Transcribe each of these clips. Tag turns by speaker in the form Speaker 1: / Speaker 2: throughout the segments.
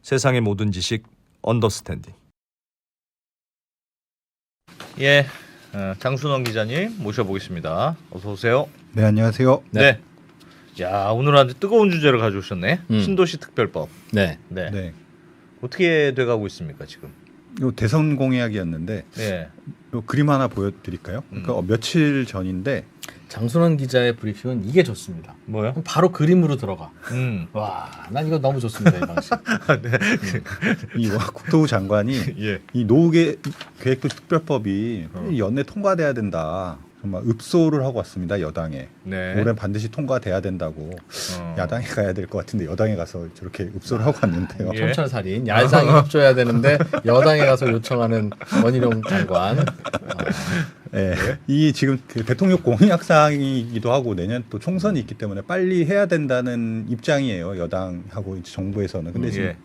Speaker 1: 세상의 모든 지식 언더스탠딩.
Speaker 2: 예, 장순원 기자님 모셔보겠습니다. 어서 오세요.
Speaker 3: 네, 안녕하세요.
Speaker 2: 네. 야, 오늘 아주 뜨거운 주제를 가져오셨네. 신도시 특별법.
Speaker 4: 네.
Speaker 2: 네.
Speaker 3: 네,
Speaker 2: 어떻게 돼가고 있습니까 지금?
Speaker 3: 요 대선 공약이었는데
Speaker 2: 네.
Speaker 3: 요 그림 하나 보여드릴까요? 그러니까 며칠 전인데
Speaker 4: 장순원 기자의 브리핑은 이게 좋습니다.
Speaker 2: 뭐요?
Speaker 4: 바로 그림으로 들어가.
Speaker 2: 음.
Speaker 4: 와, 난 이거 너무 좋습니다, 이 방식.
Speaker 3: 이 국토부 장관이
Speaker 2: 예.
Speaker 3: 이 노후계획도시 특별법이 연내 통과돼야 된다. 정말 읍소를 하고 왔습니다, 여당에.
Speaker 2: 네.
Speaker 3: 올해 반드시 통과돼야 된다고 야당에 가야 될 것 같은데 여당에 가서 저렇게 읍소를 하고 왔는데요.
Speaker 2: 예.
Speaker 4: 촌철살인. 야당이 협조해야 되는데 여당에 가서 요청하는 원희룡 장관.
Speaker 3: 네. 이 지금 그 대통령 공약 사항이기도 하고 내년 또 총선이 있기 때문에 빨리 해야 된다는 입장이에요, 여당하고 이제 정부에서는. 근데 지금
Speaker 2: 예.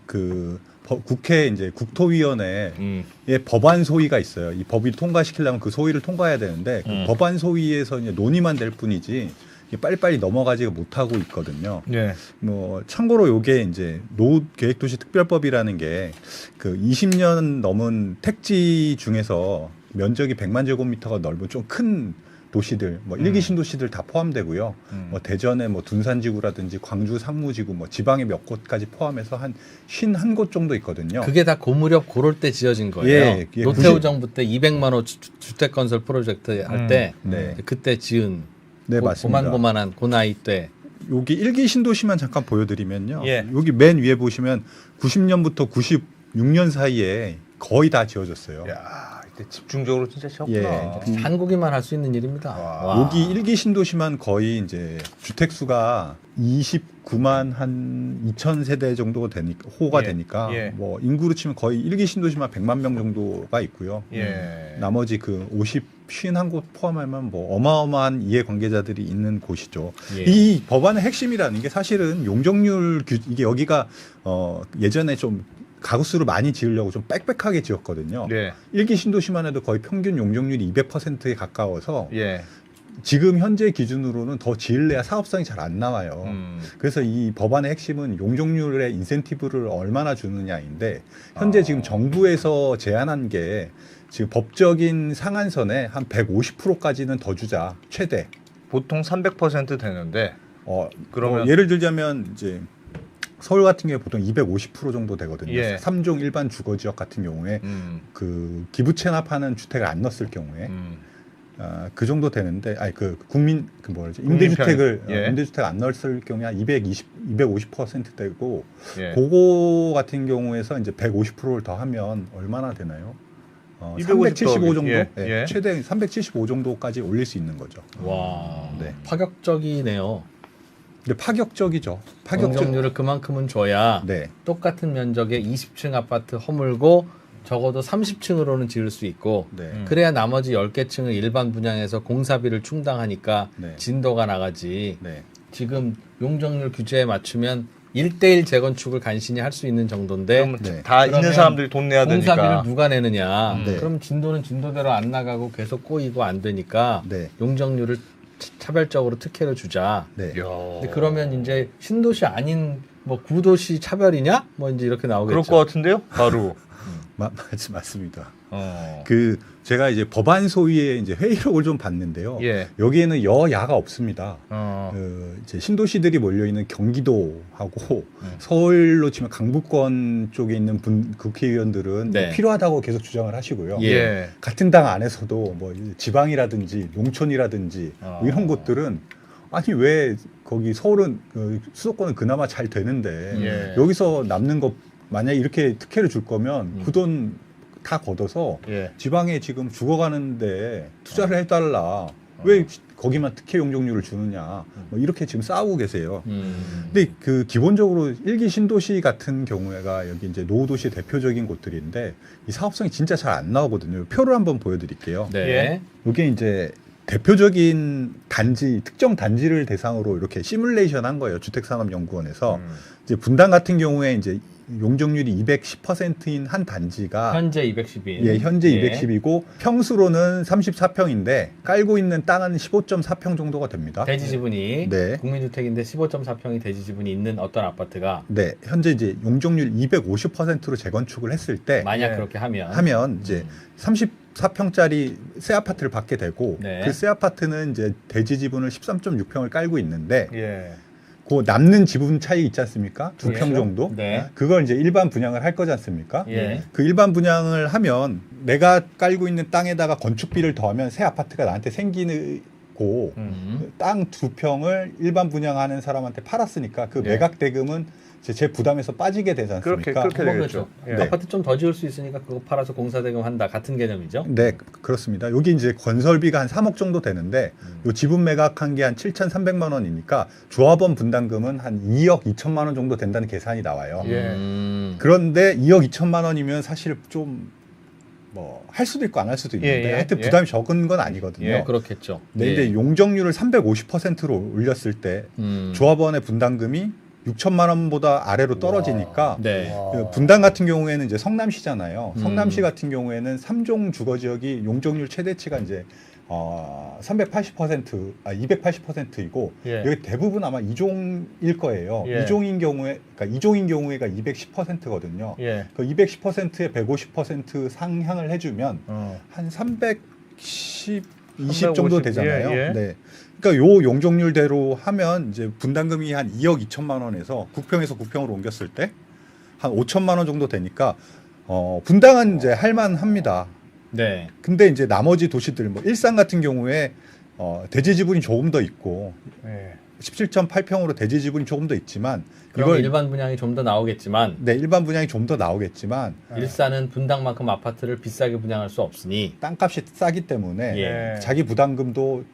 Speaker 3: 그 국회 이제 국토위원회에
Speaker 2: 음.
Speaker 3: 법안 소위가 있어요. 이 법이 통과시키려면 그 소위를 통과해야 되는데 그 법안 소위에서 이제 논의만 될 뿐이지 이게 빨리빨리 넘어가지가 못하고 있거든요.
Speaker 2: 예.
Speaker 3: 뭐 참고로 요게 이제 노후계획도시 특별법이라는 게 그 20년 넘은 택지 중에서 면적이 100만 제곱미터가 넓은 좀 큰 도시들, 뭐 일기 신도시들 다 포함되고요. 뭐 대전의 뭐 둔산지구라든지 광주 상무지구, 뭐 지방의 몇 곳까지 포함해서 한 51곳 정도 있거든요.
Speaker 4: 그게 다 고무렵 고럴 때 지어진 거예요.
Speaker 3: 예, 예,
Speaker 4: 노태우
Speaker 3: 90
Speaker 4: 정부 때 200만 호 주택 건설 프로젝트 할 때
Speaker 3: 네.
Speaker 4: 그때 지은
Speaker 3: 네, 맞습니다.
Speaker 4: 고만고만한 그 나이 때
Speaker 3: 여기 일기 신도시만 잠깐 보여드리면요.
Speaker 2: 예.
Speaker 3: 여기 맨 위에 보시면 90년부터 96년 사이에 거의 다 지어졌어요.
Speaker 2: 야, 이때 집중적으로 진짜 지었구나.
Speaker 3: 예.
Speaker 4: 한국이만 할 수 있는 일입니다. 와.
Speaker 3: 여기 일기 신도시만 거의 이제 주택 수가 29만 한 2천 세대 정도가 되니까 호가
Speaker 2: 예.
Speaker 3: 되니까
Speaker 2: 예.
Speaker 3: 뭐 인구로 치면 거의 일기 신도시만 100만 명 정도가 있고요.
Speaker 2: 예.
Speaker 3: 나머지 그 51곳 포함하면 뭐 어마어마한 이해 관계자들이 있는 곳이죠.
Speaker 4: 예.
Speaker 3: 이 법안의 핵심이라는 게 사실은 용적률 이게 여기가 예전에 좀 가구수를 많이 지으려고 좀 빽빽하게 지었거든요.
Speaker 2: 예.
Speaker 3: 일기 신도시만 해도 거의 평균 용적률이 200%에 가까워서
Speaker 2: 예.
Speaker 3: 지금 현재 기준으로는 더 지을래야 사업성이 잘 안 나와요. 그래서 이 법안의 핵심은 용적률의 인센티브를 얼마나 주느냐인데 현재 지금 정부에서 제안한 게 지금 법적인 상한선에 한 150%까지는 더 주자 최대.
Speaker 2: 보통 300% 되는데 그러면
Speaker 3: 예를 들자면 이제 서울 같은 경우에 보통 250% 정도 되거든요.
Speaker 2: 예.
Speaker 3: 3종 일반 주거 지역 같은 경우에 그 기부 체납하는 주택을 안 넣었을 경우에 그 정도 되는데, 아니 그 국민 그 뭐지 임대주택을
Speaker 2: 예.
Speaker 3: 임대주택 안 넣었을 경우에 한 250% 되고,
Speaker 2: 예.
Speaker 3: 그거 같은 경우에서 이제 150%를 더 하면 얼마나 되나요?
Speaker 2: 250
Speaker 3: 375 정도,
Speaker 2: 예.
Speaker 3: 네,
Speaker 2: 예.
Speaker 3: 최대 375 정도까지 올릴 수 있는 거죠.
Speaker 4: 와.
Speaker 3: 네.
Speaker 4: 파격적이네요.
Speaker 3: 근데 파격적이죠.
Speaker 4: 용적률을 그만큼은 줘야
Speaker 3: 네.
Speaker 4: 똑같은 면적의 20층 아파트 허물고 적어도 30층으로는 지을 수 있고
Speaker 3: 네.
Speaker 4: 그래야 나머지 10개 층을 일반 분양해서 공사비를 충당하니까
Speaker 3: 네.
Speaker 4: 진도가 나가지.
Speaker 3: 네.
Speaker 4: 지금 용적률 규제에 맞추면 1대1 재건축을 간신히 할 수 있는 정도인데
Speaker 2: 그러면
Speaker 3: 네.
Speaker 2: 다 있는
Speaker 4: 그러면
Speaker 2: 사람들이 돈 내야
Speaker 4: 공사비를
Speaker 2: 되니까.
Speaker 4: 누가 내느냐.
Speaker 3: 네.
Speaker 4: 그럼 진도는 진도대로 안 나가고 계속 꼬이고 안 되니까
Speaker 3: 네.
Speaker 4: 용적률을 차별적으로 특혜를 주자.
Speaker 3: 네.
Speaker 2: 이야.
Speaker 4: 근데 그러면 이제 신도시 아닌 뭐 구도시 차별이냐? 뭐 이제 이렇게 나오겠죠.
Speaker 2: 그럴 것 같은데요? 바로.
Speaker 3: 맞습니다.
Speaker 2: 어.
Speaker 3: 그 제가 이제 법안 소위의 이제 회의록을 좀 봤는데요.
Speaker 2: 예.
Speaker 3: 여기에는 여야가 없습니다.
Speaker 2: 어.
Speaker 3: 그 이제 신도시들이 몰려 있는 경기도하고 서울로 치면 강북권 쪽에 있는 국회의원들은
Speaker 4: 네.
Speaker 3: 필요하다고 계속 주장을 하시고요.
Speaker 2: 예.
Speaker 3: 같은 당 안에서도 뭐 지방이라든지 농촌이라든지 뭐 이런 곳들은 아니 왜 거기 서울은 그 수도권은 그나마 잘 되는데
Speaker 2: 예.
Speaker 3: 여기서 남는 거 만약 이렇게 특혜를 줄 거면 그 돈 다 걷어서
Speaker 2: 예.
Speaker 3: 지방에 지금 죽어가는데 투자를 해달라. 왜 거기만 특혜 용적률을 주느냐. 뭐 이렇게 지금 싸우고 계세요. 근데 그 기본적으로 일기 신도시 같은 경우가 여기 이제 노후도시 대표적인 곳들인데 이 사업성이 진짜 잘 안 나오거든요. 표를 한번 보여드릴게요.
Speaker 4: 네.
Speaker 2: 예.
Speaker 3: 이게 이제 대표적인 단지, 특정 단지를 대상으로 이렇게 시뮬레이션 한 거예요. 주택산업연구원에서. 이제 분당 같은 경우에 이제 용적률이 210%인 한 단지가
Speaker 4: 현재 210인.
Speaker 3: 예, 현재 210이고 평수로는 34평인데 깔고 있는 땅은 15.4평 정도가 됩니다.
Speaker 4: 대지 지분이
Speaker 3: 네.
Speaker 4: 국민주택인데 15.4평이 대지 지분이 있는 어떤 아파트가
Speaker 3: 네, 현재 이제 용적률 250%로 재건축을 했을 때
Speaker 4: 만약
Speaker 2: 네.
Speaker 4: 그렇게 하면
Speaker 3: 이제 34평짜리 새 아파트를 받게 되고
Speaker 4: 네.
Speaker 3: 그 새 아파트는 이제 대지 지분을 13.6평을 깔고 있는데
Speaker 2: 예.
Speaker 3: 그 남는 지분 차이 있지 않습니까? 2평
Speaker 4: 그렇죠.
Speaker 3: 정도.
Speaker 4: 네.
Speaker 3: 그걸 이제 일반 분양을 할 거지 않습니까?
Speaker 4: 예.
Speaker 3: 그 일반 분양을 하면 내가 깔고 있는 땅에다가 건축비를 더하면 새 아파트가 나한테 생기고 땅 2평을 일반 분양하는 사람한테 팔았으니까 그
Speaker 4: 예.
Speaker 3: 매각 대금은 이제 제 부담에서 빠지게 되지 않습니까?
Speaker 2: 그렇게
Speaker 4: 그렇죠.
Speaker 2: 되겠죠. 예.
Speaker 3: 네.
Speaker 4: 아파트 좀 더 지을 수 있으니까 그거 팔아서 공사대금 한다 같은 개념이죠.
Speaker 3: 네, 그렇습니다. 여기 이제 건설비가 한 3억 정도 되는데 요 지분 매각한 게 한 7,300만 원이니까 조합원 분담금은 한 2억 2천만 원 정도 된다는 계산이 나와요.
Speaker 2: 예.
Speaker 3: 그런데 2억 2천만 원이면 사실 좀 뭐 할 수도 있고 안 할 수도 있는데
Speaker 2: 예, 예,
Speaker 3: 하여튼
Speaker 2: 예.
Speaker 3: 부담이 적은 건 아니거든요.
Speaker 2: 예.
Speaker 4: 그렇겠죠.
Speaker 3: 네, 근데 용적률을 350%로 올렸을 때 조합원의 분담금이 6천만 원보다 아래로 떨어지니까
Speaker 4: 네.
Speaker 3: 그 분당 같은 경우에는 이제 성남시잖아요.
Speaker 4: 음.
Speaker 3: 성남시 같은 경우에는 3종 주거 지역이 용적률 최대치가 이제 280%이고
Speaker 2: 예.
Speaker 3: 여기 대부분 아마 2종일 거예요.
Speaker 2: 예.
Speaker 3: 2종인 경우에 그러니까 2종인 경우에가 210%거든요.
Speaker 2: 예.
Speaker 3: 그 210%에 150% 상향을 해주면
Speaker 2: 어.
Speaker 3: 한 320
Speaker 2: 350,
Speaker 3: 정도 되잖아요.
Speaker 2: 예, 예.
Speaker 3: 네. 그러니까 요 용적률대로 하면 이제 분담금이 한 2억 2천만 원에서 9평에서 9평으로 옮겼을 때 한 5천만 원 정도 되니까 분당은 이제 할만합니다.
Speaker 4: 네.
Speaker 3: 근데 이제 나머지 도시들 뭐 일산 같은 경우에 대지 지분이 조금 더 있고
Speaker 2: 예.
Speaker 3: 17.8평으로 대지 지분이 조금 더 있지만
Speaker 4: 그럼
Speaker 3: 이걸
Speaker 4: 일반 분양이 좀 더 나오겠지만
Speaker 3: 네, 일반 분양이 좀 더 나오겠지만
Speaker 4: 일산은 분당만큼 아파트를 비싸게 분양할 수 없으니
Speaker 3: 땅값이 싸기 때문에
Speaker 4: 예.
Speaker 3: 자기 부담금도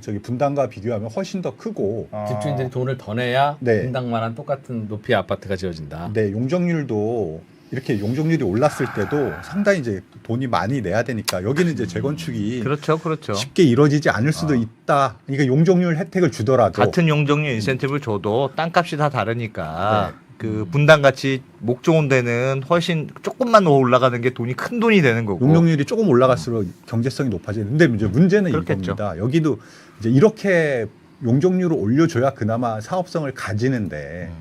Speaker 3: 저기 분당과 비교하면 훨씬 더 크고
Speaker 4: 집주인들이 돈을 더 내야
Speaker 3: 네.
Speaker 4: 분당만한 똑같은 높이의 아파트가 지어진다.
Speaker 3: 네, 용적률도 이렇게 용적률이 올랐을 때도 상당히 이제 돈이 많이 내야 되니까 여기는 이제 재건축이
Speaker 2: 그렇죠.
Speaker 3: 쉽게 이루어지지 않을 수도 있다. 그러니까 용적률 혜택을 주더라도
Speaker 2: 같은 용적률 인센티브를 줘도 땅값이 다 다르니까
Speaker 3: 네.
Speaker 2: 그 분당 같이 목 좋은 데는 훨씬 조금만 올라가는 게 큰 돈이 되는 거고.
Speaker 3: 용적률이 조금 올라갈수록 경제성이 높아지는데 이제 문제는
Speaker 2: 그렇겠죠.
Speaker 3: 이겁니다. 여기도 이제 이렇게 용적률을 올려줘야 그나마 사업성을 가지는데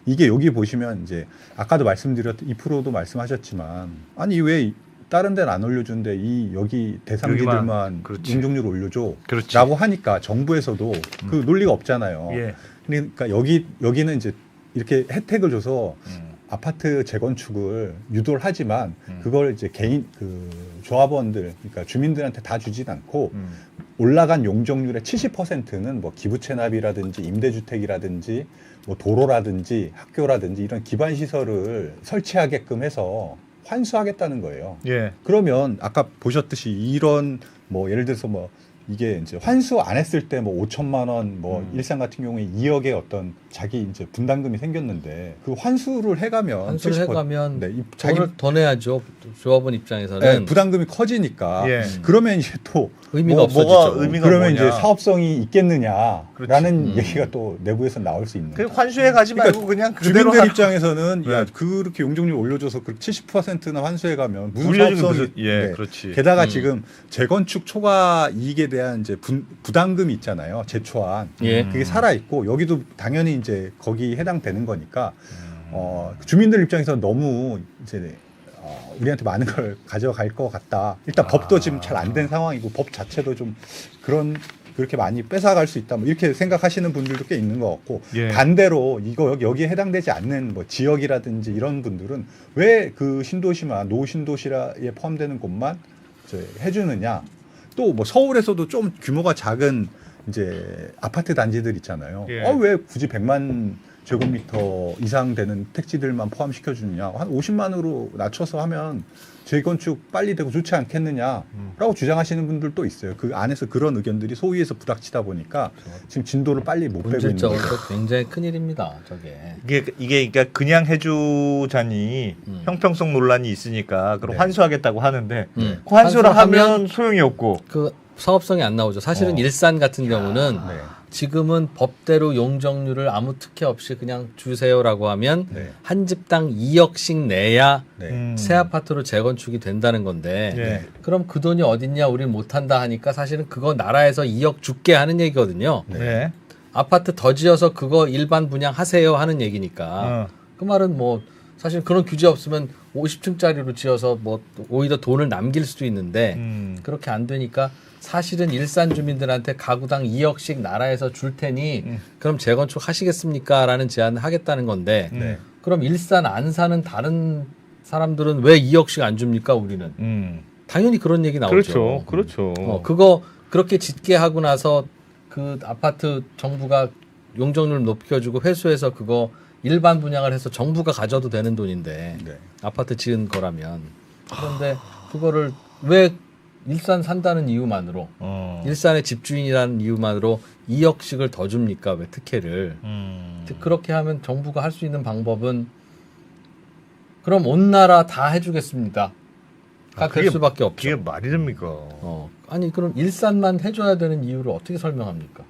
Speaker 3: 이게 여기 보시면 이제 아까도 말씀드렸던 2%도 말씀하셨지만 아니 왜 다른 데는 안 올려준데 이 여기 대상지들만
Speaker 2: 그렇지.
Speaker 3: 용적률 올려줘
Speaker 2: 그렇지.
Speaker 3: 라고 하니까 정부에서도 그 논리가 없잖아요.
Speaker 2: 예.
Speaker 3: 그러니까 여기는 이제 이렇게 혜택을 줘서 아파트 재건축을 유도를 하지만 그걸 이제 개인 그 조합원들 그러니까 주민들한테 다 주진 않고 올라간 용적률의 70%는 뭐 기부 체납이라든지 임대주택이라든지 뭐 도로라든지 학교라든지 이런 기반 시설을 설치하게끔 해서 환수하겠다는 거예요.
Speaker 2: 예.
Speaker 3: 그러면 아까 보셨듯이 이런 뭐 예를 들어서 뭐 이게 이제 환수 안 했을 때 뭐 5천만 원, 뭐 일산 같은 경우에 2억의 어떤 자기 이제 분담금이 생겼는데 그 환수를 해가면
Speaker 4: 환수를
Speaker 3: 70%,
Speaker 4: 해가면
Speaker 3: 네,
Speaker 4: 돈을 더 내야죠. 조합원 입장에서는
Speaker 3: 네, 부담금이 커지니까
Speaker 2: 예.
Speaker 3: 그러면 이제 또
Speaker 4: 의미가 없어지죠.
Speaker 2: 뭐가 의미가
Speaker 3: 그러면
Speaker 2: 뭐냐.
Speaker 3: 이제 사업성이 있겠느냐라는
Speaker 2: 그렇지.
Speaker 3: 얘기가 또 내부에서 나올 수 있는.
Speaker 2: 그 환수해 가지 말고 그냥 그대로
Speaker 3: 주민들
Speaker 2: 하-
Speaker 3: 입장에서는 야
Speaker 2: 네.
Speaker 3: 그렇게 용적률 올려줘서 그 70%나 환수해가면 무슨
Speaker 2: 올려주긴
Speaker 3: 사업성이
Speaker 2: 무슨- 예,
Speaker 3: 네.
Speaker 2: 그렇지.
Speaker 3: 게다가 지금 재건축 초과 이익에 대한 이제 부담금이 있잖아요. 제초한
Speaker 4: 예.
Speaker 3: 그게 살아 있고 여기도 당연히 이제 거기 해당되는 거니까 주민들 입장에서 너무 이제 우리한테 많은 걸 가져갈 것 같다. 일단 법도 지금 잘 안 된 상황이고 법 자체도 좀 그렇게 많이 뺏어갈 수 있다. 뭐 이렇게 생각하시는 분들도 꽤 있는 것 같고
Speaker 2: 예.
Speaker 3: 반대로 이거 여기에 해당되지 않는 뭐 지역이라든지 이런 분들은 왜 그 신도시만 노신도시에 포함되는 곳만 이제 해주느냐. 또 뭐 서울에서도 좀 규모가 작은 이제 아파트 단지들 있잖아요.
Speaker 2: 예.
Speaker 3: 왜 굳이 100만 제곱미터 이상 되는 택지들만 포함시켜 주느냐. 한 50만으로 낮춰서 하면 재건축 빨리 되고 좋지 않겠느냐라고 주장하시는 분들도 있어요. 그 안에서 그런 의견들이 소위에서 부닥치다 보니까 지금 진도를 빨리 못 빼고 있는
Speaker 4: 본질적으로
Speaker 3: 거예요.
Speaker 4: 굉장히 큰 일입니다. 저게.
Speaker 2: 이게 그러니까 그냥 해주자니 형평성 논란이 있으니까 그럼
Speaker 3: 네.
Speaker 2: 환수하겠다고 하는데
Speaker 4: 음.
Speaker 2: 그 환수를
Speaker 4: 환수하면
Speaker 2: 하면 소용이 없고
Speaker 4: 그 사업성이 안 나오죠. 사실은 일산 같은 경우는
Speaker 3: 네.
Speaker 4: 지금은 법대로 용적률을 아무 특혜 없이 그냥 주세요라고 하면
Speaker 3: 네.
Speaker 4: 한 집당 2억씩 내야
Speaker 3: 네.
Speaker 4: 새 아파트로 재건축이 된다는 건데
Speaker 2: 네.
Speaker 4: 그럼 그 돈이 어딨냐 우린 못한다 하니까 사실은 그거 나라에서 2억 줄게 하는 얘기거든요.
Speaker 2: 네.
Speaker 4: 아파트 더 지어서 그거 일반 분양하세요 하는 얘기니까
Speaker 2: 어.
Speaker 4: 그 말은 뭐 사실 그런 규제 없으면 50층짜리로 지어서 뭐 오히려 돈을 남길 수도 있는데 그렇게 안 되니까 사실은 일산 주민들한테 가구당 2억씩 나라에서 줄 테니 그럼 재건축 하시겠습니까? 라는 제안을 하겠다는 건데
Speaker 3: 네.
Speaker 4: 그럼 일산 안 사는 다른 사람들은 왜 2억씩 안 줍니까? 우리는 당연히 그런 얘기 나오죠.
Speaker 2: 그렇죠.
Speaker 4: 그거 그렇게 짓게 하고 나서 그 아파트 정부가 용적률 높여주고 회수해서 그거 일반 분양을 해서 정부가 가져도 되는 돈인데
Speaker 3: 네.
Speaker 4: 아파트 지은 거라면 그런데 그거를 왜 일산 산다는 이유만으로 일산의 집주인이라는 이유만으로 2억씩을 더 줍니까? 왜 특혜를 그렇게 하면 정부가 할 수 있는 방법은 그럼 온 나라 다 해주겠습니다. 될
Speaker 2: 그게-
Speaker 4: 수밖에 없죠.
Speaker 2: 그게 말이 됩니까?
Speaker 4: 아니 그럼 일산만 해줘야 되는 이유를 어떻게 설명합니까?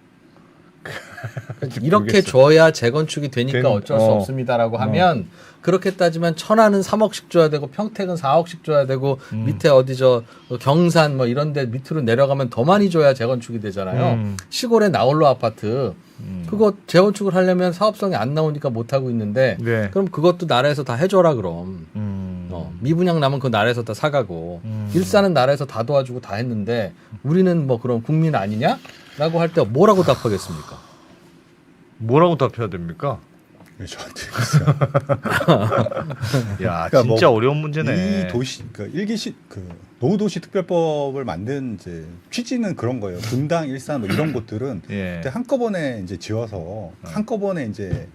Speaker 4: 이렇게
Speaker 2: 모르겠어.
Speaker 4: 줘야 재건축이 되니까 어쩔 수
Speaker 2: 어.
Speaker 4: 없습니다라고 하면 그렇게 따지면 천안은 3억씩 줘야 되고 평택은 4억씩 줘야 되고 밑에 어디 저 경산 뭐 이런데 밑으로 내려가면 더 많이 줘야 재건축이 되잖아요. 시골에 나홀로 아파트 그거 재건축을 하려면 사업성이 안 나오니까 못 하고 있는데
Speaker 2: 네.
Speaker 4: 그럼 그것도 나라에서 다 해줘라 그럼. 미분양 나면 그 나라에서 다 사가고 일산은 나라에서 다 도와주고 다 했는데 우리는 뭐 그럼 국민 아니냐? 라고 할 때 뭐라고 답하겠습니까?
Speaker 2: 뭐라고 답해야 됩니까?
Speaker 3: 네, 저한테 있어요.
Speaker 2: 야,
Speaker 3: 그러니까
Speaker 2: 진짜
Speaker 3: 뭐
Speaker 2: 어려운 문제네.
Speaker 3: 이 도시 그 일기시 그 노후도시 특별법을 만든 이제 취지는 그런 거예요. 분당, 일산 뭐 이런 곳들은
Speaker 2: 예.
Speaker 3: 그때 한꺼번에 이제 지어서 한꺼번에 이제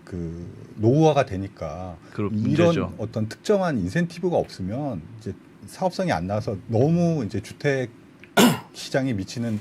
Speaker 3: 그 노후화가 되니까
Speaker 2: 그
Speaker 3: 이런
Speaker 2: 문제죠.
Speaker 3: 어떤 특정한 인센티브가 없으면 이제 사업성이 안 나와서 너무 이제 주택 시장에 미치는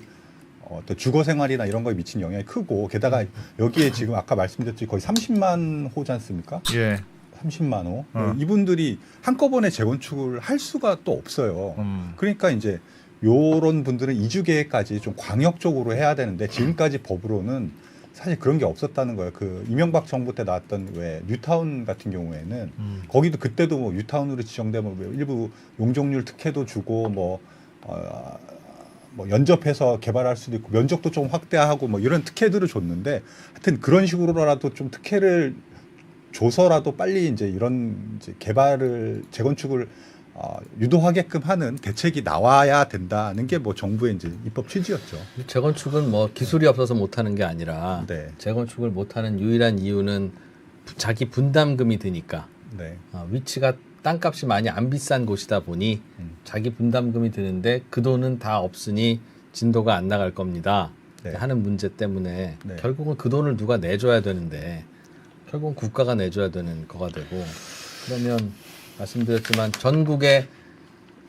Speaker 3: 어떤 주거 생활이나 이런 거에 미친 영향이 크고 게다가 여기에 지금 아까 말씀드렸듯이 거의 30만 호지 않습니까?
Speaker 2: 예.
Speaker 3: 30만 호. 이분들이 한꺼번에 재건축을 할 수가 또 없어요. 그러니까 이제 요런 분들은 이주 계획까지 좀 광역적으로 해야 되는데 지금까지 법으로는 사실 그런 게 없었다는 거예요. 그 이명박 정부 때 나왔던 왜 뉴타운 같은 경우에는 거기도 그때도 뭐 뉴타운으로 지정되면 뭐 일부 용적률 특혜도 주고 뭐 연접해서 개발할 수도 있고 면적도 좀 확대하고 뭐 이런 특혜들을 줬는데 하여튼 그런 식으로라도 좀 특혜를 줘서라도 빨리 이제 이런 이제 개발을 재건축을 유도하게끔 하는 대책이 나와야 된다는 게 뭐 정부의 이제 입법 취지였죠.
Speaker 4: 재건축은 뭐 기술이 없어서 못하는 게 아니라
Speaker 3: 네.
Speaker 4: 재건축을 못하는 유일한 이유는 자기 분담금이 드니까
Speaker 3: 네.
Speaker 4: 위치가 땅값이 많이 안 비싼 곳이다 보니 자기 분담금이 드는데 그 돈은 다 없으니 진도가 안 나갈 겁니다.
Speaker 3: 네.
Speaker 4: 하는 문제 때문에
Speaker 3: 네.
Speaker 4: 결국은 그 돈을 누가 내줘야 되는데 결국은 국가가 내줘야 되는 거가 되고 그러면 말씀드렸지만 전국에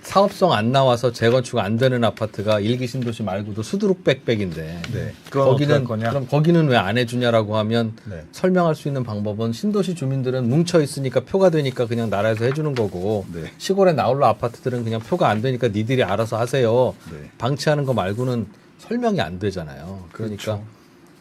Speaker 4: 사업성 안 나와서 재건축 안 되는 아파트가 일기 신도시 말고도 수두룩백백인데
Speaker 3: 네.
Speaker 2: 그건
Speaker 4: 거기는
Speaker 2: 어떡할 거냐?
Speaker 4: 그럼 거기는 왜 안 해주냐라고 하면
Speaker 3: 네.
Speaker 4: 설명할 수 있는 방법은 신도시 주민들은 뭉쳐 있으니까 표가 되니까 그냥 나라에서 해주는 거고
Speaker 3: 네.
Speaker 4: 시골에 나홀로 아파트들은 그냥 표가 안 되니까 니들이 알아서 하세요.
Speaker 3: 네.
Speaker 4: 방치하는 거 말고는 설명이 안 되잖아요. 그러니까
Speaker 3: 그렇죠.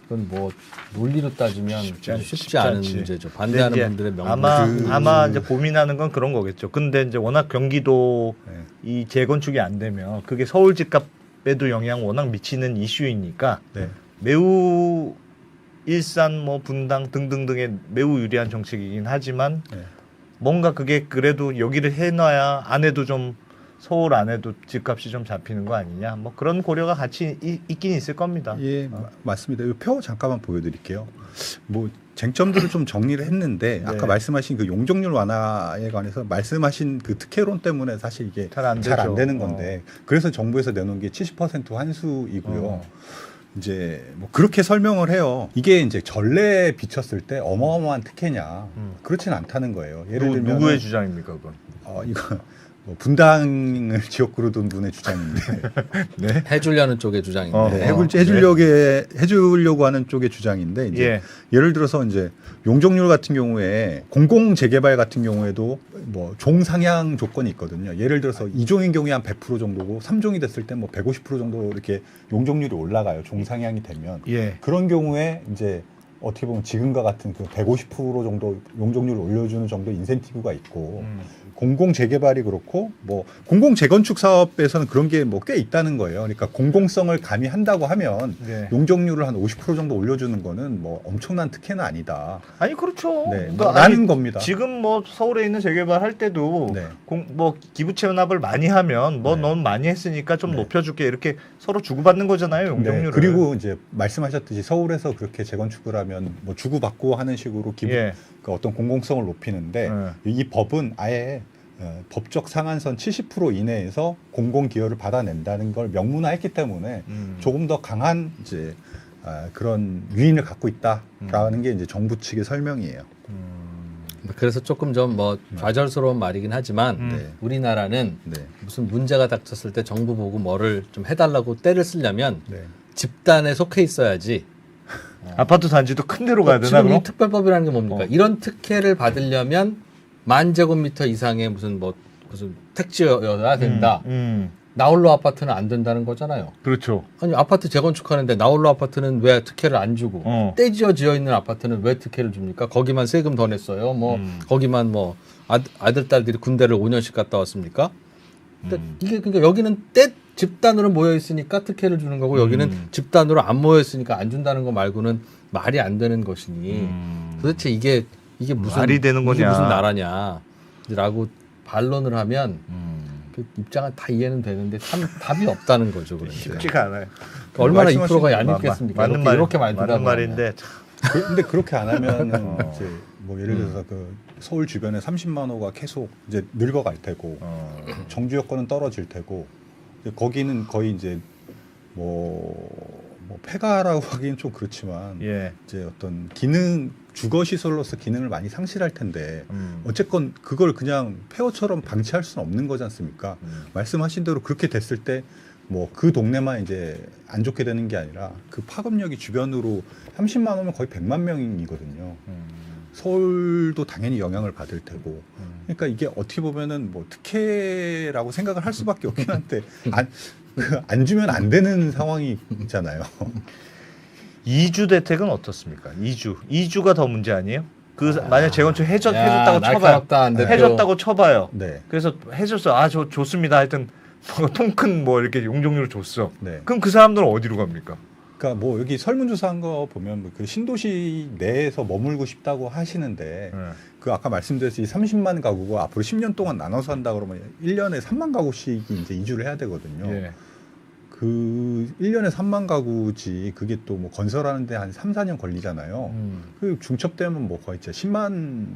Speaker 4: 그건 뭐 논리로 따지면 쉽지
Speaker 2: 않-
Speaker 4: 않은
Speaker 2: 쉽지 않지.
Speaker 4: 문제죠.
Speaker 2: 근데
Speaker 4: 반대하는
Speaker 2: 이제
Speaker 4: 분들의 명분.
Speaker 2: 아마 이제 고민하는 건 그런 거겠죠. 근데 이제 워낙 경기도
Speaker 3: 네.
Speaker 2: 이 재건축이 안 되면 그게 서울 집값에도 영향 워낙 미치는 이슈이니까
Speaker 3: 네.
Speaker 2: 매우 일산 뭐 분당 등등등의 매우 유리한 정책이긴 하지만
Speaker 3: 네.
Speaker 2: 뭔가 그게 그래도 여기를 해놔야 안에도 좀 서울 안에도 집값이 좀 잡히는 거 아니냐 뭐 그런 고려가 같이 있긴 있을 겁니다.
Speaker 3: 예, 맞습니다. 이 표 잠깐만 보여드릴게요. 뭐 쟁점들을 좀 정리를 했는데 아까
Speaker 2: 네.
Speaker 3: 말씀하신 그 용적률 완화에 관해서 말씀하신 그 특혜론 때문에 사실 이게
Speaker 2: 잘 안
Speaker 3: 잘 안
Speaker 2: 되죠.
Speaker 3: 되는 건데 그래서 정부에서 내놓은 게 70% 환수이고요.
Speaker 2: 어.
Speaker 3: 이제 뭐 그렇게 설명을 해요. 이게 이제 전례에 비쳤을 때 어마어마한 특혜냐? 그렇지는 않다는 거예요. 예를 들면
Speaker 2: 누구의 주장입니까 그건?
Speaker 3: 이거 뭐 분당을 지역구로 둔 분의 주장인데
Speaker 2: 네.
Speaker 4: 해주려는 쪽의 주장인데
Speaker 3: 해주려고 하는 쪽의 주장인데 이제
Speaker 2: 예.
Speaker 3: 예를 들어서 이제 용적률 같은 경우에 공공 재개발 같은 경우에도 뭐 종상향 조건이 있거든요. 예를 들어서 2종인 경우에 한 100% 정도고 3종이 됐을 때 뭐 150% 정도 이렇게 용적률이 올라가요. 종상향이 되면
Speaker 2: 예.
Speaker 3: 그런 경우에 이제 어떻게 보면 지금과 같은 그 150% 정도 용적률을 올려주는 정도 인센티브가 있고 공공 재개발이 그렇고 뭐 공공 재건축 사업에서는 그런 게 뭐 꽤 있다는 거예요. 그러니까 공공성을 가미한다고 하면
Speaker 2: 네.
Speaker 3: 용적률을 한 50% 정도 올려주는 거는 뭐 엄청난 특혜는 아니다.
Speaker 2: 아니 그렇죠.
Speaker 3: 네,
Speaker 2: 그러니까
Speaker 3: 라는
Speaker 2: 아니,
Speaker 3: 겁니다.
Speaker 2: 지금 뭐 서울에 있는 재개발 할 때도
Speaker 3: 네.
Speaker 2: 뭐 기부 체납을 많이 하면 뭐
Speaker 3: 네.
Speaker 2: 넌 많이 했으니까 좀
Speaker 3: 네.
Speaker 2: 높여줄게 이렇게 서로 주고받는 거잖아요. 용적률을.
Speaker 3: 네, 그리고 이제 말씀하셨듯이 서울에서 그렇게 재건축을 하면 뭐 주고받고 하는 식으로 기부
Speaker 2: 예.
Speaker 3: 그 어떤 공공성을 높이는데 이 법은 아예 법적 상한선 70% 이내에서 공공 기여를 받아낸다는 걸 명문화했기 때문에 조금 더 강한 이제 그런 유인을 갖고 있다라는 게 이제 정부 측의 설명이에요.
Speaker 4: 그래서 조금 좀 뭐 좌절스러운 말이긴 하지만
Speaker 3: 네.
Speaker 4: 우리나라는
Speaker 3: 네.
Speaker 4: 무슨 문제가 닥쳤을 때 정부 보고 뭐를 좀 해달라고 때를 쓰려면
Speaker 3: 네.
Speaker 4: 집단에 속해 있어야지.
Speaker 2: 아파트 단지도 큰 데로 가야 되나
Speaker 4: 지금
Speaker 2: 그럼?
Speaker 4: 이 특별법이라는 게 뭡니까? 이런 특혜를 받으려면 10,000제곱미터 이상의 무슨 택지여야 된다. 나홀로 아파트는 안 된다는 거잖아요.
Speaker 2: 그렇죠.
Speaker 4: 아니 아파트 재건축하는데 나홀로 아파트는 왜 특혜를 안 주고 떼지어 지어 있는 아파트는 왜 특혜를 줍니까? 거기만 세금 더 냈어요. 뭐 거기만 뭐 아들 딸들이 군대를 5년씩 갔다 왔습니까? 근데 이게 그러니까 여기는 집단으로 모여 있으니까 특혜를 주는 거고 여기는 집단으로 안 모여 있으니까 안 준다는 거 말고는 말이 안 되는 것이니 도대체 이게 무슨
Speaker 2: 말이 되는 거냐.
Speaker 4: 이게 무슨 나라냐라고 반론을 하면 그 입장은 다 이해는 되는데 참 답이 없다는 거죠. 그런데
Speaker 2: 쉽지가 않아요.
Speaker 4: 얼마나
Speaker 3: 말씀하신
Speaker 4: 2%가 얄밉겠습니까?
Speaker 2: 맞는 말,
Speaker 4: 이렇게 많이
Speaker 2: 맞는 말인데
Speaker 3: 근데 그렇게 안 하면 이제 뭐 예를 들어서 그 서울 주변에 30만 호가 계속 이제 늙어갈 테고 정주 여건은 떨어질 테고 이제 거기는 거의 이제 뭐 폐가라고 하기는 좀 그렇지만
Speaker 2: 예.
Speaker 3: 이제 어떤 기능 주거 시설로서 기능을 많이 상실할 텐데 어쨌건 그걸 그냥 폐허처럼 방치할 수는 없는 거지 않습니까? 말씀하신 대로 그렇게 됐을 때 뭐 그 동네만 이제 안 좋게 되는 게 아니라 그 파급력이 주변으로 30만 호면 거의 100만 명이거든요. 서울도 당연히 영향을 받을 테고. 그러니까 이게 어떻게 보면은 뭐 특혜라고 생각을 할 수밖에 없긴 한데 안 주면 안 되는 상황이잖아요.
Speaker 2: 이주 대책은 어떻습니까? 이주가 더 문제 아니에요? 만약 재건축 해줬다고 쳐봐요.
Speaker 4: 날카롭다, 안 됐죠.
Speaker 2: 해줬다고 쳐봐요.
Speaker 3: 네.
Speaker 2: 그래서 해줬어. 저 좋습니다. 하여튼 통큰 뭐 이렇게 용적률을 줬어.
Speaker 3: 네.
Speaker 2: 그럼 그 사람들은 어디로 갑니까?
Speaker 3: 그러니까 뭐 여기 설문조사한 거 보면 뭐그 신도시 내에서 머물고 싶다고 하시는데 그 아까 말씀드렸듯이 30만 가구가 앞으로 10년 동안 나눠서 한다 그러면 1년에 3만 가구씩 이제 이주를 해야 되거든요.
Speaker 2: 예.
Speaker 3: 그 1년에 3만 가구지 그게 또 뭐 건설하는데 한 3, 4년 걸리잖아요. 그 중첩되면 뭐 거의 진짜 10만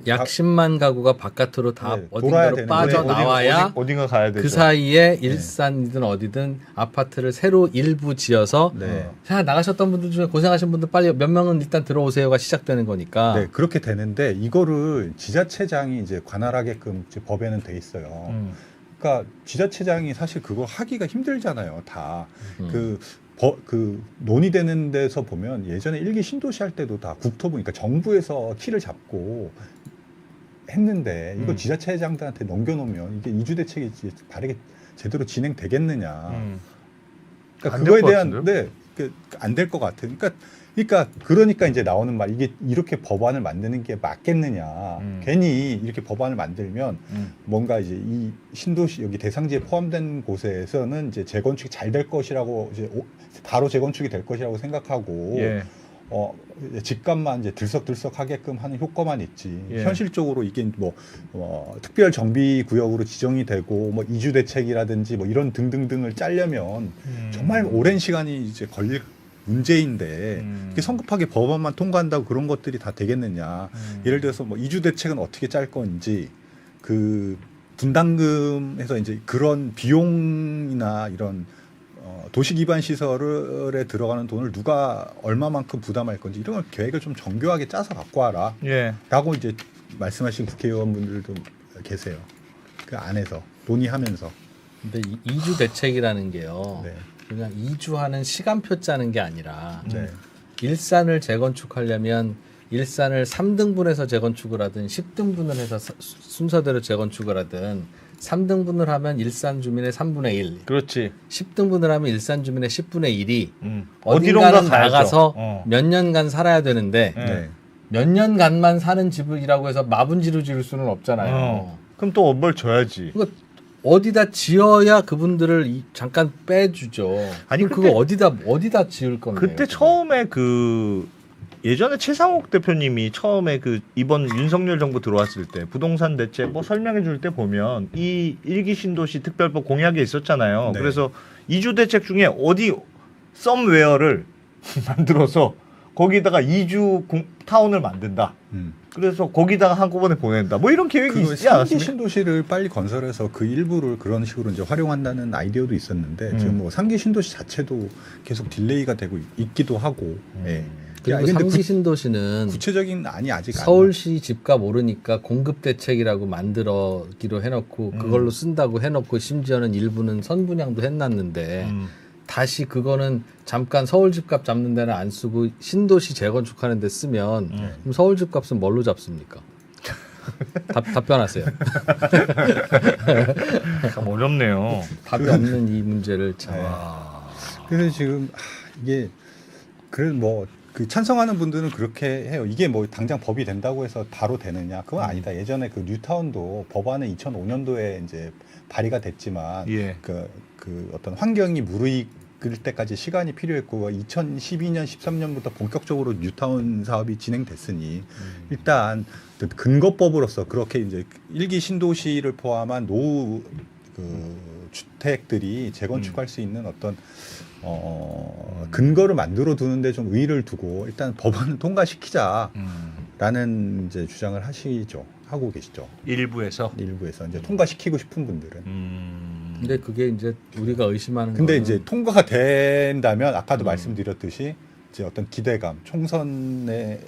Speaker 4: 약 10만 가구가 바깥으로 다
Speaker 3: 네, 돌아야
Speaker 4: 어딘가로
Speaker 3: 되는데
Speaker 4: 빠져나와야
Speaker 2: 어딘가 가야 되죠.
Speaker 4: 그 사이에 일산이든 어디든 아파트를 새로 일부 지어서
Speaker 3: 네.
Speaker 4: 자 나가셨던 분들 중에 고생하신 분들 빨리 몇 명은 일단 들어오세요가 시작되는 거니까
Speaker 3: 네, 그렇게 되는데 이거를 지자체장이 이제 관할하게끔 이제 법에는 돼 있어요. 그러니까 지자체장이 사실 그거 하기가 힘들잖아요. 다 그 논의되는 데서 보면 예전에 1기 신도시 할 때도 다 국토부, 그러니까 정부에서 키를 잡고 했는데 이거 지자체장들한테 넘겨놓으면 이게 이주 대책이 바르게 제대로 진행되겠느냐. 그러니까 그거에 대한 안 될 것 같아요. 그러니까 이제 나오는 말 이게 이렇게 법안을 만드는 게 맞겠느냐. 괜히 이렇게 법안을 만들면 뭔가 이제 이 신도시 여기 대상지에 포함된 곳에서는 이제 재건축이 잘 될 것이라고 이제 바로 재건축이 될 것이라고 생각하고
Speaker 2: 예.
Speaker 3: 집값만 이제 들썩들썩하게끔 하는 효과만 있지.
Speaker 2: 예.
Speaker 3: 현실적으로 이게 뭐 특별 정비 구역으로 지정이 되고 뭐 이주 대책이라든지 뭐 이런 등등등을 짜려면 정말 오랜 시간이 이제 걸릴 문제인데 이게 성급하게 법안만 통과한다고 그런 것들이 다 되겠느냐. 예를 들어서 뭐 이주 대책은 어떻게 짤 건지 그 분담금에서 이제 그런 비용이나 이런 도시 기반 시설에 들어가는 돈을 누가 얼마만큼 부담할 건지 이런 걸 계획을 좀 정교하게 짜서 갖고 와라.
Speaker 2: 예.
Speaker 3: 라고 이제 말씀하신 국회의원분들도 계세요. 그 안에서 논의하면서.
Speaker 4: 근데 이주 대책이라는 게요.
Speaker 3: 네.
Speaker 4: 그냥 이주하는 시간표 짜는 게 아니라
Speaker 3: 네.
Speaker 4: 일산을 재건축하려면 일산을 3등분해서 재건축을 하든 10등분을 해서 순서대로 재건축을 하든 3등분을 하면 일산 주민의 3분의 1,
Speaker 2: 그렇지.
Speaker 4: 10등분을 하면 일산 주민의 10분의 1이
Speaker 2: 어디론가
Speaker 4: 어딘가는
Speaker 2: 가야죠.
Speaker 4: 나가서 몇 년간 살아야 되는데
Speaker 2: 네.
Speaker 3: 네.
Speaker 4: 몇 년간만 사는 집이라고 해서 마분지로 지을 수는 없잖아요.
Speaker 2: 그럼 또 뭘 줘야지.
Speaker 4: 그거 어디다 지어야 그분들을 잠깐 빼주죠.
Speaker 2: 아니,
Speaker 4: 아니 그거 어디다 지을 건데요?
Speaker 2: 그때 처음에 그 예전에 최상욱 대표님이 처음에 그 이번 윤석열 정부 들어왔을 때 부동산 대책 뭐 설명해 줄 때 보면 이 일기 신도시 특별법 공약에 있었잖아요.
Speaker 3: 네.
Speaker 2: 그래서 이주 대책 중에 어디 썸웨어를 만들어서 거기다가 이주 타운을 만든다. 그래서 거기다가 한꺼번에 보낸다. 뭐 이런 계획이
Speaker 3: 그
Speaker 2: 있지
Speaker 3: 3기
Speaker 2: 않았습니까?
Speaker 3: 신도시를 빨리 건설해서 그 일부를 그런 식으로 이제 활용한다는 아이디어도 있었는데 지금 뭐 3기 신도시 자체도 계속 딜레이가 되고 있기도 하고. 예.
Speaker 4: 그리고
Speaker 3: 근데
Speaker 4: 3기 신도시는
Speaker 3: 구체적인 안이 아직
Speaker 4: 서울시 집값 오르니까 공급 대책이라고 만들기로 해놓고 그걸로 쓴다고 해놓고 심지어는 일부는 선분양도 해놨는데 다시 그거는 잠깐 서울 집값 잡는 데는 안 쓰고 신도시 재건축하는 데 쓰면 그럼 서울 집값은 뭘로 잡습니까? 답변하세요.
Speaker 2: 참 어렵네요.
Speaker 4: 답이 없는 이 문제를 참.
Speaker 3: 그래서 지금 이게 그래 그 찬성하는 분들은 그렇게 해요. 이게 뭐 당장 법이 된다고 해서 바로 되느냐? 그건 아니다. 예전에 그 뉴타운도 법안은 2005년도에 이제 발의가 됐지만
Speaker 2: 예.
Speaker 3: 그 어떤 환경이 무르익을 때까지 시간이 필요했고 2012년 13년부터 본격적으로 뉴타운 사업이 진행됐으니 일단 근거법으로서 그렇게 이제 일기 신도시를 포함한 노후 그 주택들이 재건축할 수 있는 어떤 근거를 만들어 두는데 좀 의의를 두고 일단 법안을 통과시키자라는 이제 주장을 하고 계시죠.
Speaker 2: 일부에서.
Speaker 3: 일부에서 이제 통과시키고 싶은 분들은.
Speaker 4: 근데 그게 이제 우리가 의심하는
Speaker 3: 근데
Speaker 4: 거는
Speaker 3: 이제 통과가 된다면 아까도 말씀드렸듯이 이제 어떤 기대감, 총선을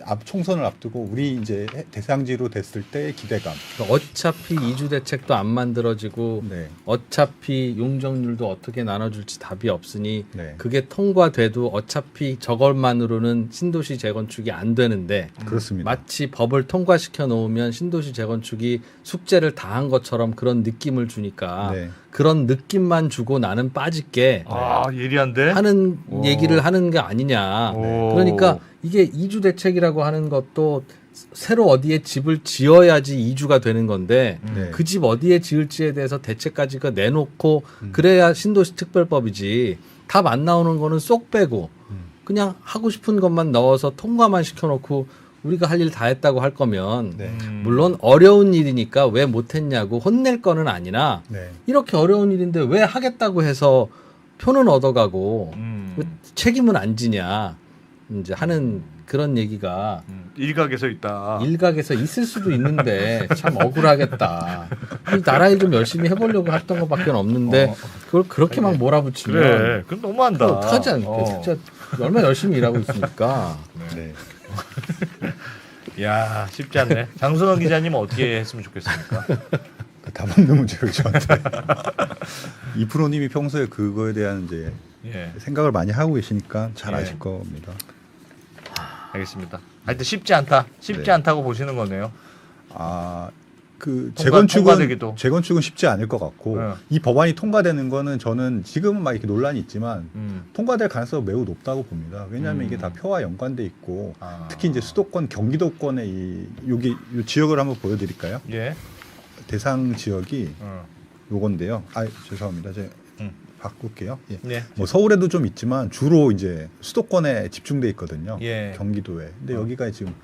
Speaker 3: 앞두고 우리 이제 대상지로 됐을 때의 기대감.
Speaker 4: 어차피 이주 대책도 안 만들어지고
Speaker 3: 네.
Speaker 4: 어차피 용적률도 어떻게 나눠줄지 답이 없으니
Speaker 3: 네.
Speaker 4: 그게 통과돼도 어차피 저것만으로는 신도시 재건축이 안 되는데
Speaker 3: 그렇습니다.
Speaker 4: 마치 법을 통과시켜 놓으면 신도시 재건축이 숙제를 다 한 것처럼 그런 느낌을 주니까
Speaker 3: 네.
Speaker 4: 그런 느낌만 주고 나는 빠질게
Speaker 2: 아, 예리한데?
Speaker 4: 하는 얘기를 하는 게 아니냐.
Speaker 2: 오.
Speaker 4: 그러니까 이게 이주 대책이라고 하는 것도 새로 어디에 집을 지어야지 이주가 되는 건데
Speaker 3: 네.
Speaker 4: 그 집 어디에 지을지에 대해서 대책까지가 내놓고 그래야 신도시 특별법이지. 답 안 나오는 거는 쏙 빼고 그냥 하고 싶은 것만 넣어서 통과만 시켜놓고 우리가 할 일 다 했다고 할 거면
Speaker 3: 네.
Speaker 4: 물론 어려운 일이니까 왜 못했냐고 혼낼 거는 아니나
Speaker 3: 네.
Speaker 4: 이렇게 어려운 일인데 왜 하겠다고 해서 표는 얻어가고 왜 책임은 안 지냐 이제 하는 그런 얘기가
Speaker 2: 일각에서 있다.
Speaker 4: 일각에서 있을 수도 있는데 참 억울하겠다. 나라 일 좀 열심히 해보려고 했던 것밖에 없는데 그걸 그렇게 막 몰아붙이면
Speaker 2: 그래. 그럼 너무한다.
Speaker 4: 어떡하지 않겠어. 진짜 얼마나 열심히 일하고 있으니까.
Speaker 3: 네.
Speaker 2: 야, 쉽지 않네. 장순원 기자님은 어떻게 했으면 좋겠습니까?
Speaker 3: 답 없는 문제를 저한테. 이프로님이 평소에 그거에 대한 이제
Speaker 2: 예,
Speaker 3: 생각을 많이 하고 계시니까 잘
Speaker 2: 예.
Speaker 3: 아실 겁니다.
Speaker 2: 알겠습니다. 하여튼 쉽지 않다. 쉽지
Speaker 3: 네.
Speaker 2: 않다고 보시는 거네요.
Speaker 3: 그
Speaker 2: 통과되기도.
Speaker 3: 재건축은 쉽지 않을 것 같고
Speaker 2: 네.
Speaker 3: 이 법안이 통과되는 거는 저는 지금은 막 이렇게 논란이 있지만 통과될 가능성이 매우 높다고 봅니다. 왜냐하면 이게 다 표와 연관돼 있고
Speaker 2: 아.
Speaker 3: 특히 이제 수도권, 경기도권의 이 지역을 한번 보여드릴까요?
Speaker 2: 예.
Speaker 3: 대상 지역이 요건데요. 죄송합니다. 제가
Speaker 2: 음.
Speaker 3: 바꿀게요. 예.
Speaker 2: 네.
Speaker 3: 뭐 서울에도 좀 있지만 주로 이제 수도권에 집중돼 있거든요.
Speaker 2: 예.
Speaker 3: 경기도에. 근데 여기가 지금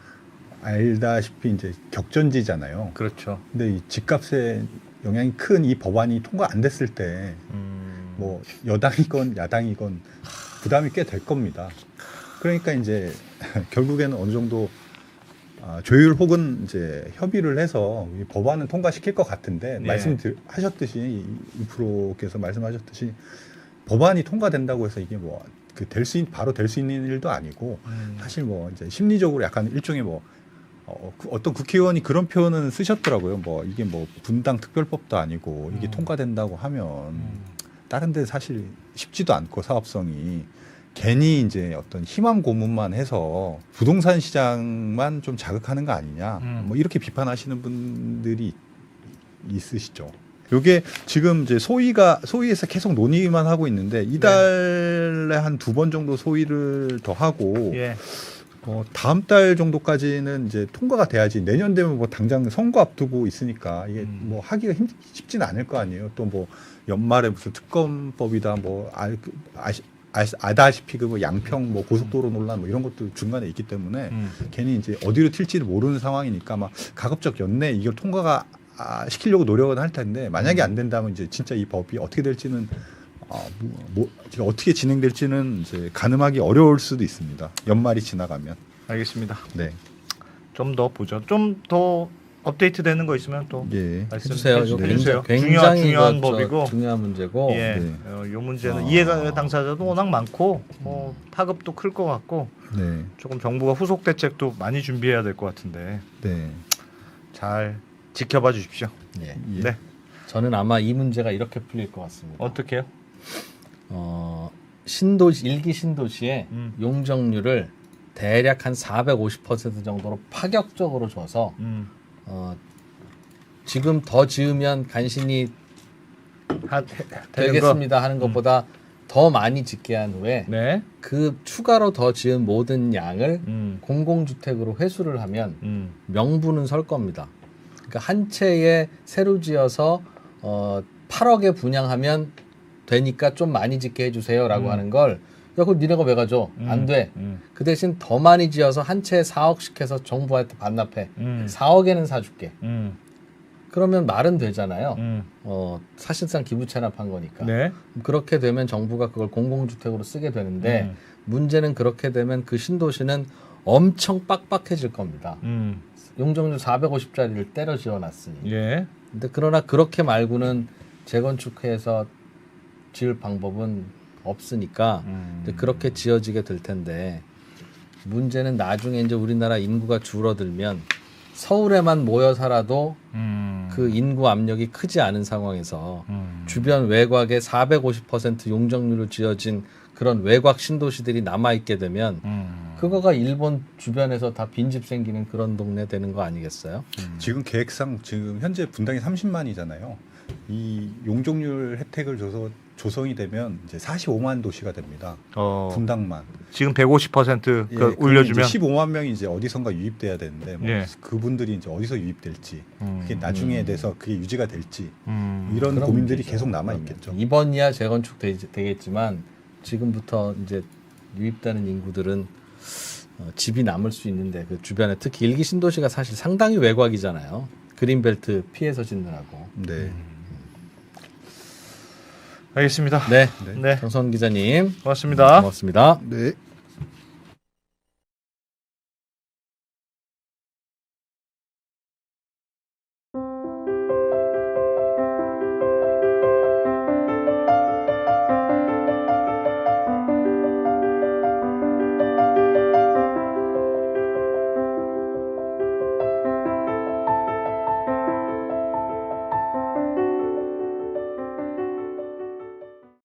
Speaker 3: 알다시피 이제 격전지잖아요.
Speaker 2: 그렇죠.
Speaker 3: 근데 이 집값에 영향이 큰 이 법안이 통과 안 됐을 때 뭐 여당이건 야당이건 부담이 꽤 될 겁니다. 그러니까 이제 결국에는 어느 정도 조율 혹은 이제 협의를 해서 이 법안은 통과시킬 것 같은데
Speaker 2: 네.
Speaker 3: 말씀하셨듯이 이프로께서 말씀하셨듯이 법안이 통과된다고 해서 이게 뭐 바로 될 수 있는 일도 아니고 사실 뭐 이제 심리적으로 약간 일종의 뭐 어떤 국회의원이 그런 표현은 쓰셨더라고요. 뭐 이게 뭐 분당 특별법도 아니고 이게 통과된다고 하면 다른 데 사실 쉽지도 않고 사업성이 괜히 이제 어떤 희망 고문만 해서 부동산 시장만 좀 자극하는 거 아니냐. 뭐 이렇게 비판하시는 분들이 있으시죠. 요게 지금 이제 소위에서 계속 논의만 하고 있는데 이달에 한 2번 정도 소위를 더 하고
Speaker 2: 예.
Speaker 3: 다음 달 정도까지는 이제 통과가 돼야지 내년 되면 뭐 당장 선거 앞두고 있으니까 이게 뭐 하기가 쉽지는 않을 거 아니에요. 또 뭐 연말에 무슨 특검법이다 뭐 아다시피 그 뭐 양평 뭐 고속도로 논란 뭐 이런 것도 중간에 있기 때문에 괜히 이제 어디로 튈지를 모르는 상황이니까 막 가급적 연내 이걸 통과가 시키려고 노력은 할 텐데 만약에 안 된다면 이제 진짜 이 법이 어떻게 될지는 어떻게 진행될지는 이제 가늠하기 어려울 수도 있습니다. 연말이 지나가면.
Speaker 2: 알겠습니다.
Speaker 3: 네.
Speaker 2: 좀 더 보죠. 좀 더 업데이트 되는 거 있으면 또
Speaker 3: 예.
Speaker 4: 해주세요. 이거
Speaker 2: 해주세요.
Speaker 4: 굉장히
Speaker 2: 중요한
Speaker 4: 이거
Speaker 2: 법이고.
Speaker 4: 중요한 문제고.
Speaker 2: 예.
Speaker 3: 네.
Speaker 2: 요 문제는 이해가 당사자도 워낙 많고 파급도 클 것 같고
Speaker 3: 네.
Speaker 2: 조금 정부가 후속 대책도 많이 준비해야 될 것 같은데
Speaker 3: 네.
Speaker 2: 잘 지켜봐 주십시오.
Speaker 4: 예.
Speaker 3: 예.
Speaker 2: 네.
Speaker 4: 저는 아마 이 문제가 이렇게 풀릴 것 같습니다.
Speaker 2: 어떻게요?
Speaker 4: 신도시 일기 신도시의 용적률을 대략 한 450% 정도로 파격적으로 줘서 지금 더 지으면 간신히 되겠습니다 하는 것보다 더 많이 짓게 한 후에
Speaker 2: 네.
Speaker 4: 그 추가로 더 지은 모든 양을 공공주택으로 회수를 하면 명분은 설 겁니다. 그러니까 한 채에 새로 지어서 8억에 분양하면 되니까 좀 많이 짓게 해주세요라고 하는 걸 야, 그럼 니네가 왜 가져? 안 돼. 그 대신 더 많이 지어서 한 채에 4억씩 해서 정부한테 반납해. 4억에는 사줄게. 그러면 말은 되잖아요. 사실상 기부 체납한 거니까.
Speaker 2: 네.
Speaker 4: 그렇게 되면 정부가 그걸 공공주택으로 쓰게 되는데 문제는 그렇게 되면 그 신도시는 엄청 빡빡해질 겁니다. 용적률 450짜리를 때려 지어놨으니.
Speaker 2: 예.
Speaker 4: 근데 그러나 그렇게 말고는 재건축해서 지을 방법은 없으니까 이제 그렇게 지어지게 될 텐데 문제는 나중에 이제 우리나라 인구가 줄어들면 서울에만 모여 살아도 그 인구 압력이 크지 않은 상황에서 주변 외곽에 450% 용적률로 지어진 그런 외곽 신도시들이 남아있게 되면 그거가 일본 주변에서 다 빈집 생기는 그런 동네 되는 거 아니겠어요?
Speaker 3: 지금 계획상 지금 현재 분당이 30만이잖아요. 이 용적률 혜택을 줘서 조성이 되면 이제 45만 도시가 됩니다. 분당만.
Speaker 2: 지금 150%
Speaker 3: 예,
Speaker 2: 올려주면
Speaker 3: 15만 명이 이제 어디선가 유입돼야 되는데 뭐
Speaker 2: 예.
Speaker 3: 그분들이 이제 어디서 유입될지 그게 나중에 돼서 그게 유지가 될지 이런
Speaker 4: 그런
Speaker 3: 고민들이
Speaker 4: 문제죠.
Speaker 3: 계속 남아 있겠죠.
Speaker 4: 이번이야 재건축 되겠지만 지금부터 이제 유입되는 인구들은 집이 남을 수 있는데 그 주변에 특히 일기 신도시가 사실 상당히 외곽이잖아요. 그린벨트 피해서 짓느라고.
Speaker 3: 네.
Speaker 2: 알겠습니다.
Speaker 4: 네,
Speaker 2: 네.
Speaker 4: 정선 기자님
Speaker 2: 고맙습니다.
Speaker 4: 고맙습니다.
Speaker 3: 네.